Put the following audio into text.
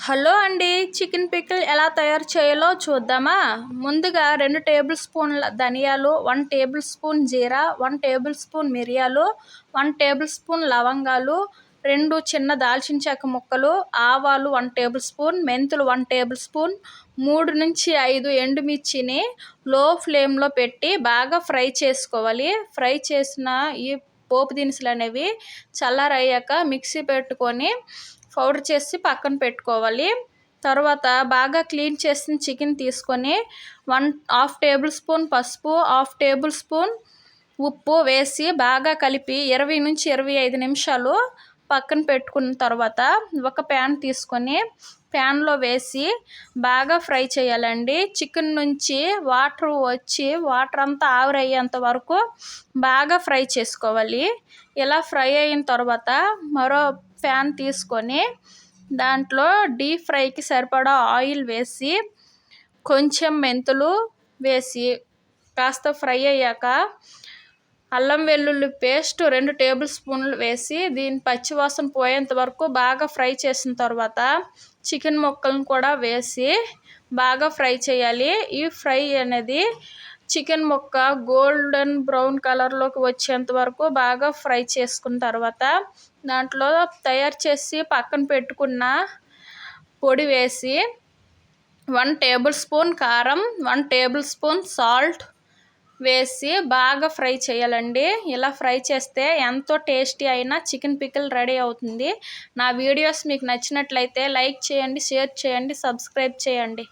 Hello అండి, chicken pickle ఎలా తయారు చేయాలో చూద్దామా. ముందుగా 2 టేబుల్ స్పూన్ల ధనియాలు, 1 టేబుల్ స్పూన్ జీరా, 1 టేబుల్ స్పూన్ మిరియాలు, 1 టేబుల్ స్పూన్ లవంగాలు, 2 చిన్న దాల్చిన చెక్క ముక్కలు, ఆవాలు 1 టేబుల్ స్పూన్, మెంతులు 1 టేబుల్ స్పూన్, 3 నుంచి 5 ఎండుమిర్చిని లో ఫ్లేమ్లో పెట్టి బాగా ఫ్రై చేసుకోవాలి. ఫ్రై చేసిన ఈ పోపు దినుసులు అనేవి చల్లారయ్యాక మిక్సీ పెట్టుకొని పౌడర్ చేసి పక్కన పెట్టుకోవాలి. తర్వాత బాగా క్లీన్ చేసిన చికెన్ తీసుకొని 1/2 టేబుల్ స్పూన్ పసుపు, 1/2 టేబుల్ స్పూన్ ఉప్పు వేసి బాగా కలిపి 20 నుంచి 25 నిమిషాలు పక్కన పెట్టుకున్న తర్వాత ఒక ప్యాన్ తీసుకొని ప్యాన్లో వేసి బాగా ఫ్రై చేయాలండి. చికెన్ నుంచి వాటర్ అంతా ఆవిరయ్యేంత వరకు బాగా ఫ్రై చేసుకోవాలి. ఇలా ఫ్రై అయిన తర్వాత మరో ప్యాన్ తీసుకొని దాంట్లో డీప్ ఫ్రైకి సరిపడా ఆయిల్ వేసి కొంచెం మెంతులు వేసి కాస్త ఫ్రై అయ్యాక అల్లం వెల్లుల్లి పేస్ట్ 2 టేబుల్ స్పూన్లు వేసి దీని పచ్చివాసన పోయేంత వరకు బాగా ఫ్రై చేసిన తర్వాత చికెన్ ముక్కలను కూడా వేసి బాగా ఫ్రై చేయాలి. ఈ ఫ్రై అనేది చికెన్ ముక్క గోల్డెన్ బ్రౌన్ కలర్లోకి వచ్చేంత వరకు బాగా ఫ్రై చేసుకున్న తర్వాత దాంట్లో తయారు చేసి పక్కన పెట్టుకున్న పొడి వేసి 1 టేబుల్ స్పూన్ కారం, 1 టేబుల్ స్పూన్ సాల్ట్ వేసి బాగా ఫ్రై చేయాలండి. ఇలా ఫ్రై చేస్తే ఎంతో టేస్టీ అయిన చికెన్ పికిల్ రెడీ అవుతుంది. నా వీడియోస్ మీకు నచ్చినట్లయితే లైక్ చేయండి, షేర్ చేయండి, సబ్స్క్రైబ్ చేయండి.